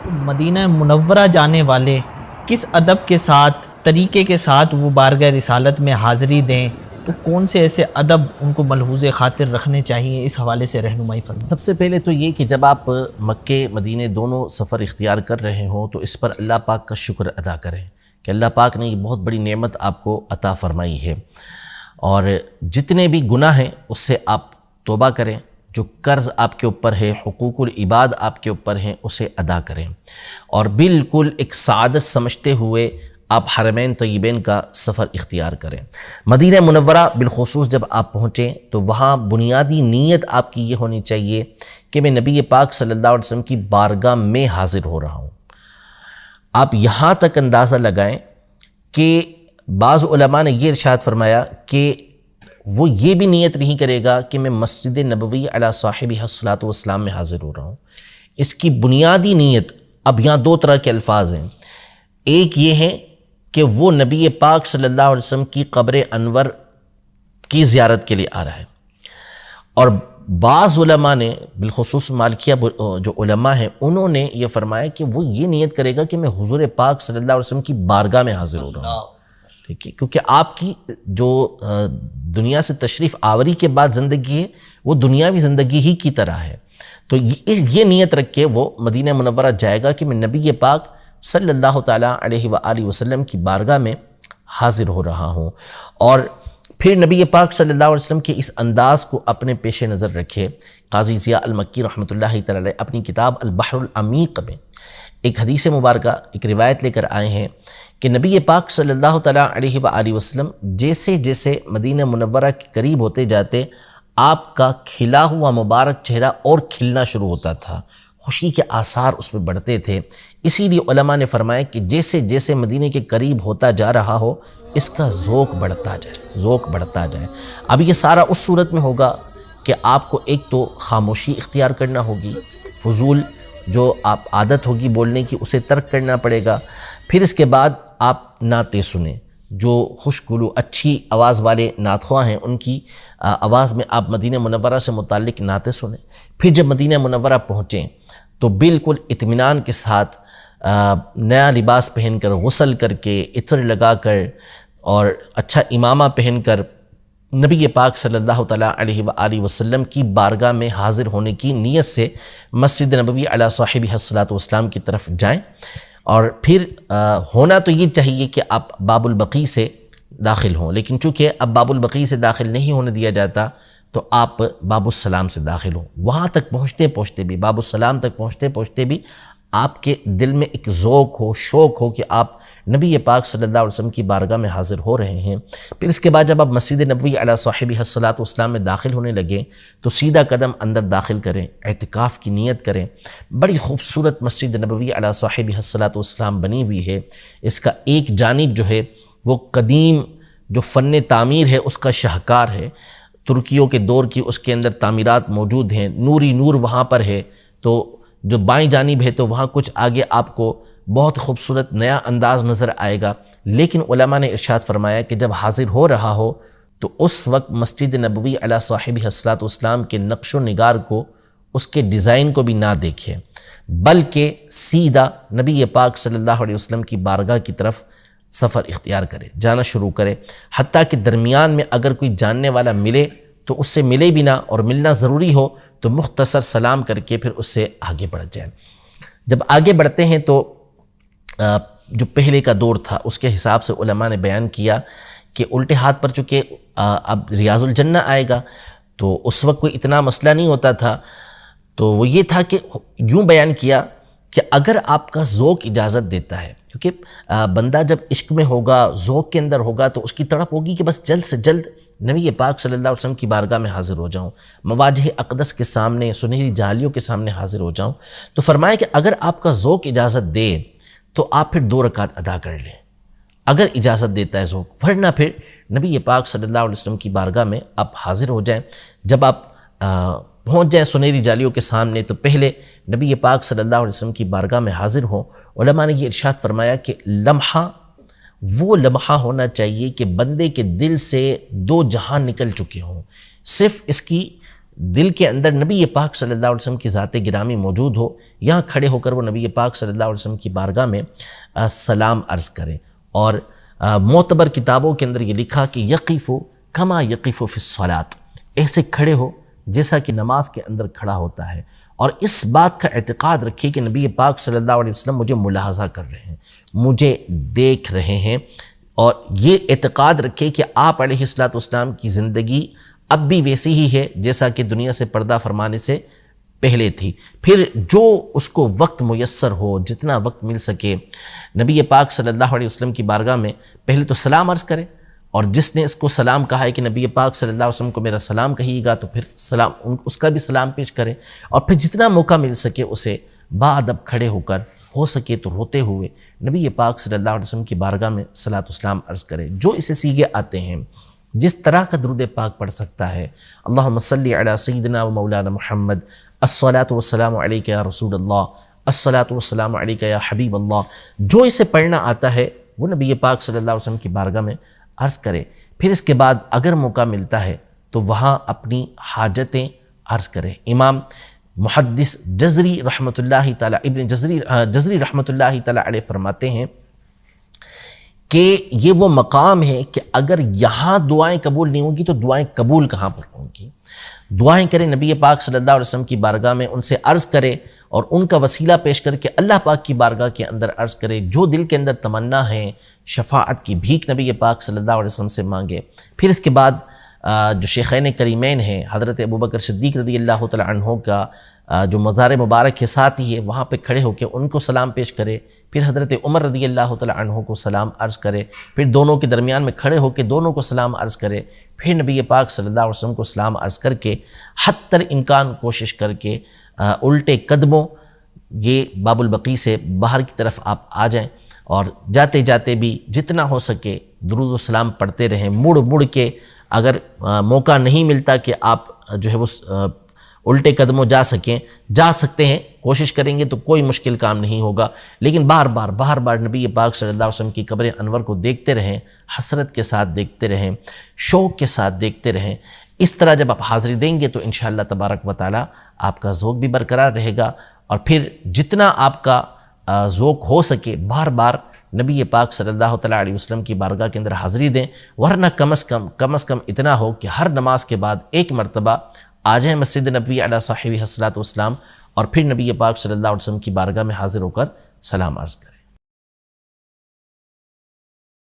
مدینہ منورہ جانے والے کس ادب کے ساتھ طریقے کے ساتھ وہ بارگاہ رسالت میں حاضری دیں، تو کون سے ایسے ادب ان کو ملحوظ خاطر رکھنے چاہیے، اس حوالے سے رہنمائی فرمائیں۔ سب سے پہلے تو یہ کہ جب آپ مکے مدینے دونوں سفر اختیار کر رہے ہوں تو اس پر اللہ پاک کا شکر ادا کریں کہ اللہ پاک نے یہ بہت بڑی نعمت آپ کو عطا فرمائی ہے، اور جتنے بھی گناہ ہیں اس سے آپ توبہ کریں، جو قرض آپ کے اوپر ہے، حقوق العباد آپ کے اوپر ہیں، اسے ادا کریں، اور بالکل ایک سعادت سمجھتے ہوئے آپ حرمین طیبین کا سفر اختیار کریں۔ مدینہ منورہ بالخصوص جب آپ پہنچیں تو وہاں بنیادی نیت آپ کی یہ ہونی چاہیے کہ میں نبی پاک صلی اللہ علیہ وسلم کی بارگاہ میں حاضر ہو رہا ہوں۔ آپ یہاں تک اندازہ لگائیں کہ بعض علماء نے یہ ارشاد فرمایا کہ وہ یہ بھی نیت نہیں کرے گا کہ میں مسجد نبوی علی صاحبہ الصلاۃ والسلام میں حاضر ہو رہا ہوں۔ اس کی بنیادی نیت، اب یہاں دو طرح کے الفاظ ہیں، ایک یہ ہے کہ وہ نبی پاک صلی اللہ علیہ وسلم کی قبر انور کی زیارت کے لیے آ رہا ہے، اور بعض علماء نے بالخصوص مالکیہ جو علماء ہیں انہوں نے یہ فرمایا کہ وہ یہ نیت کرے گا کہ میں حضور پاک صلی اللہ علیہ وسلم کی بارگاہ میں حاضر ہو رہا ہوں، ٹھیک ہے، کیونکہ آپ کی جو دنیا سے تشریف آوری کے بعد زندگی ہے وہ دنیاوی زندگی ہی کی طرح ہے، تو یہ نیت رکھ کے وہ مدینہ منورہ جائے گا کہ میں نبی پاک صلی اللہ تعالیٰ علیہ وآلہ وسلم کی بارگاہ میں حاضر ہو رہا ہوں۔ اور پھر نبی پاک صلی اللہ علیہ وسلم کے اس انداز کو اپنے پیش نظر رکھے۔ قاضی ضیاء المکی رحمۃ اللہ تعالیٰ علیہ اپنی کتاب البحر العمیق میں ایک حدیث مبارکہ ایک روایت لے کر آئے ہیں کہ نبی پاک صلی اللہ تعالیٰ علیہ وآلہ وسلم جیسے جیسے مدینہ منورہ کے قریب ہوتے جاتے آپ کا کھلا ہوا مبارک چہرہ اور کھلنا شروع ہوتا تھا، خوشی کے آثار اس میں بڑھتے تھے۔ اسی لیے علماء نے فرمایا کہ جیسے جیسے مدینے کے قریب ہوتا جا رہا ہو اس کا ذوق بڑھتا جائے۔ اب یہ سارا اس صورت میں ہوگا کہ آپ کو ایک تو خاموشی اختیار کرنا ہوگی، فضول جو آپ عادت ہوگی بولنے کی اسے ترک کرنا پڑے گا، پھر اس کے بعد آپ نعتیں سنیں، جو خوشگلو اچھی آواز والے نعت خواں ہیں ان کی آواز میں آپ مدینہ منورہ سے متعلق نعتیں سنیں۔ پھر جب مدینہ منورہ پہنچیں تو بالکل اطمینان کے ساتھ نیا لباس پہن کر، غسل کر کے، عطر لگا کر اور اچھا امامہ پہن کر نبی پاک صلی اللہ تعالیٰ علیہ وآلہ وسلم کی بارگاہ میں حاضر ہونے کی نیت سے مسجد نبوی علی صاحبہ الصلاۃ والسلام کی طرف جائیں، اور پھر ہونا تو یہ چاہیے کہ آپ باب البقیع سے داخل ہوں، لیکن چونکہ اب باب البقیع سے داخل نہیں ہونے دیا جاتا تو آپ باب السلام سے داخل ہوں۔ وہاں تک پہنچتے پہنچتے بھی، باب السلام تک پہنچتے پہنچتے بھی آپ کے دل میں ایک ذوق ہو، شوق ہو کہ آپ نبی پاک صلی اللہ علیہ وسلم کی بارگاہ میں حاضر ہو رہے ہیں۔ پھر اس کے بعد جب آپ مسجد نبوی علی صاحبہ الصلاۃ والسلام میں داخل ہونے لگیں تو سیدھا قدم اندر داخل کریں، اعتکاف کی نیت کریں۔ بڑی خوبصورت مسجد نبوی علی صاحبہ الصلاۃ والسلام بنی ہوئی ہے، اس کا ایک جانب جو ہے وہ قدیم جو فن تعمیر ہے اس کا شاہکار ہے، ترکیوں کے دور کی اس کے اندر تعمیرات موجود ہیں، نوری نور وہاں پر ہے، تو جو بائیں جانب ہے تو وہاں کچھ آگے آپ کو بہت خوبصورت نیا انداز نظر آئے گا، لیکن علماء نے ارشاد فرمایا کہ جب حاضر ہو رہا ہو تو اس وقت مسجد نبوی علی صاحبہ الصلاۃ والسلام کے نقش و نگار کو، اس کے ڈیزائن کو بھی نہ دیکھے، بلکہ سیدھا نبی پاک صلی اللہ علیہ وسلم کی بارگاہ کی طرف سفر اختیار کرے، جانا شروع کرے، حتیٰ کہ درمیان میں اگر کوئی جاننے والا ملے تو اس سے ملے بھی نہ، اور ملنا ضروری ہو تو مختصر سلام کر کے پھر اس سے آگے بڑھ جائیں۔ جب آگے بڑھتے ہیں تو جو پہلے کا دور تھا اس کے حساب سے علماء نے بیان کیا کہ الٹے ہاتھ پر چونکہ اب ریاض الجنہ آئے گا تو اس وقت کوئی اتنا مسئلہ نہیں ہوتا تھا، تو وہ یہ تھا کہ یوں بیان کیا کہ اگر آپ کا ذوق اجازت دیتا ہے، کیونکہ بندہ جب عشق میں ہوگا، ذوق کے اندر ہوگا تو اس کی تڑپ ہوگی کہ بس جلد سے جلد نبی پاک صلی اللہ علیہ وسلم کی بارگاہ میں حاضر ہو جاؤں، مواجہ اقدس کے سامنے، سنہری جالیوں کے سامنے حاضر ہو جاؤں۔ تو فرمایا کہ اگر آپ کا ذوق اجازت دے تو آپ پھر 2 رکعت ادا کر لیں، اگر اجازت دیتا ہے ذوق، ورنہ پھر نبی پاک صلی اللہ علیہ وسلم کی بارگاہ میں آپ حاضر ہو جائیں۔ جب آپ پہنچ جائیں سنہری جالیوں کے سامنے تو پہلے نبی پاک صلی اللہ علیہ وسلم کی بارگاہ میں حاضر ہوں۔ علماء نے یہ ارشاد فرمایا کہ لمحہ وہ لمحہ ہونا چاہیے کہ بندے کے دل سے 2 جہان نکل چکے ہوں، صرف اس کی دل کے اندر نبی پاک صلی اللہ علیہ وسلم کی ذات گرامی موجود ہو، یہاں کھڑے ہو کر وہ نبی پاک صلی اللہ علیہ وسلم کی بارگاہ میں سلام عرض کرے۔ اور معتبر کتابوں کے اندر یہ لکھا کہ یقف کما یقف فی الصلاۃ، ایسے کھڑے ہو جیسا کہ نماز کے اندر کھڑا ہوتا ہے، اور اس بات کا اعتقاد رکھیے کہ نبی پاک صلی اللہ علیہ وسلم مجھے ملاحظہ کر رہے ہیں، مجھے دیکھ رہے ہیں، اور یہ اعتقاد رکھیے کہ آپ علیہ السلام کی زندگی اب بھی ویسی ہی ہے جیسا کہ دنیا سے پردہ فرمانے سے پہلے تھی۔ پھر جو اس کو وقت میسر ہو، جتنا وقت مل سکے، نبی پاک صلی اللہ علیہ وسلم کی بارگاہ میں پہلے تو سلام عرض کرے، اور جس نے اس کو سلام کہا ہے کہ نبی پاک صلی اللہ علیہ وسلم کو میرا سلام کہیے گا، تو پھر سلام اس کا بھی سلام پیش کرے، اور پھر جتنا موقع مل سکے اسے باادب کھڑے ہو کر، ہو سکے تو روتے ہوئے، نبی پاک صلی اللہ علیہ وسلم کی بارگاہ میں صلاۃ والسلام عرض کرے۔ جو اسے سیگے آتے ہیں، جس طرح کا درود پاک پڑھ سکتا ہے، اللہم صلی علی سیدنا و مولانا محمد، الصلاۃ والسلام علیک یا رسول اللہ، الصلاۃ والسلام علیک یا حبیب اللہ، جو اسے پڑھنا آتا ہے وہ نبی پاک صلی اللہ علیہ وسلم کی بارگاہ میں عرض کرے۔ پھر اس کے بعد اگر موقع ملتا ہے تو وہاں اپنی حاجتیں عرض کرے۔ امام محدث جزری رحمۃ اللہ تعالیٰ ابن جزری رحمۃ اللہ تعالیٰ علیہ فرماتے ہیں کہ یہ وہ مقام ہے کہ اگر یہاں دعائیں قبول نہیں ہوں گی تو دعائیں قبول کہاں پر ہوں گی؟ دعائیں کرے نبی پاک صلی اللہ علیہ وسلم کی بارگاہ میں، ان سے عرض کرے، اور ان کا وسیلہ پیش کر کے اللہ پاک کی بارگاہ کے اندر عرض کرے، جو دل کے اندر تمنا ہے، شفاعت کی بھیک نبی پاک صلی اللہ علیہ وسلم سے مانگے۔ پھر اس کے بعد جو شیخین کریمین ہیں، حضرت ابوبکر صدیق رضی اللہ تعالیٰ عنہ کا جو مزار مبارک کے ساتھ ہی ہے، وہاں پہ کھڑے ہو کے ان کو سلام پیش کرے۔ پھر حضرت عمر رضی اللہ تعالیٰ عنہ کو سلام عرض کرے، پھر دونوں کے درمیان میں کھڑے ہو کے دونوں کو سلام عرض کرے، پھر نبی پاک صلی اللہ علیہ وسلم کو سلام عرض کر کے حتی الامکان کوشش کر کے الٹے قدموں یہ باب البقیع سے باہر کی طرف آپ آ جائیں، اور جاتے جاتے بھی جتنا ہو سکے درود و سلام پڑھتے رہیں، مڑ مڑ کے۔ اگر موقع نہیں ملتا کہ آپ جو ہے وہ الٹے قدموں جا سکتے ہیں، کوشش کریں گے تو کوئی مشکل کام نہیں ہوگا، لیکن بار بار نبی پاک صلی اللہ علیہ وسلم کی قبر انور کو دیکھتے رہیں، حسرت کے ساتھ دیکھتے رہیں، شوق کے ساتھ دیکھتے رہیں۔ اس طرح جب آپ حاضری دیں گے تو انشاءاللہ تبارک و تعالی آپ کا ذوق بھی برقرار رہے گا، اور پھر جتنا آپ کا ذوق ہو سکے بار بار نبی پاک صلی اللہ تعالیٰ علیہ وسلم کی بارگاہ کے اندر حاضری دیں، ورنہ کم از کم اتنا ہو کہ ہر نماز کے بعد ایک مرتبہ آ جائیں مسجد نبوی علی صاحبہ الصلاۃ والسلام، اور پھر نبی پاک صلی اللہ علیہ وسلم کی بارگاہ میں حاضر ہو کر سلام عرض کریں۔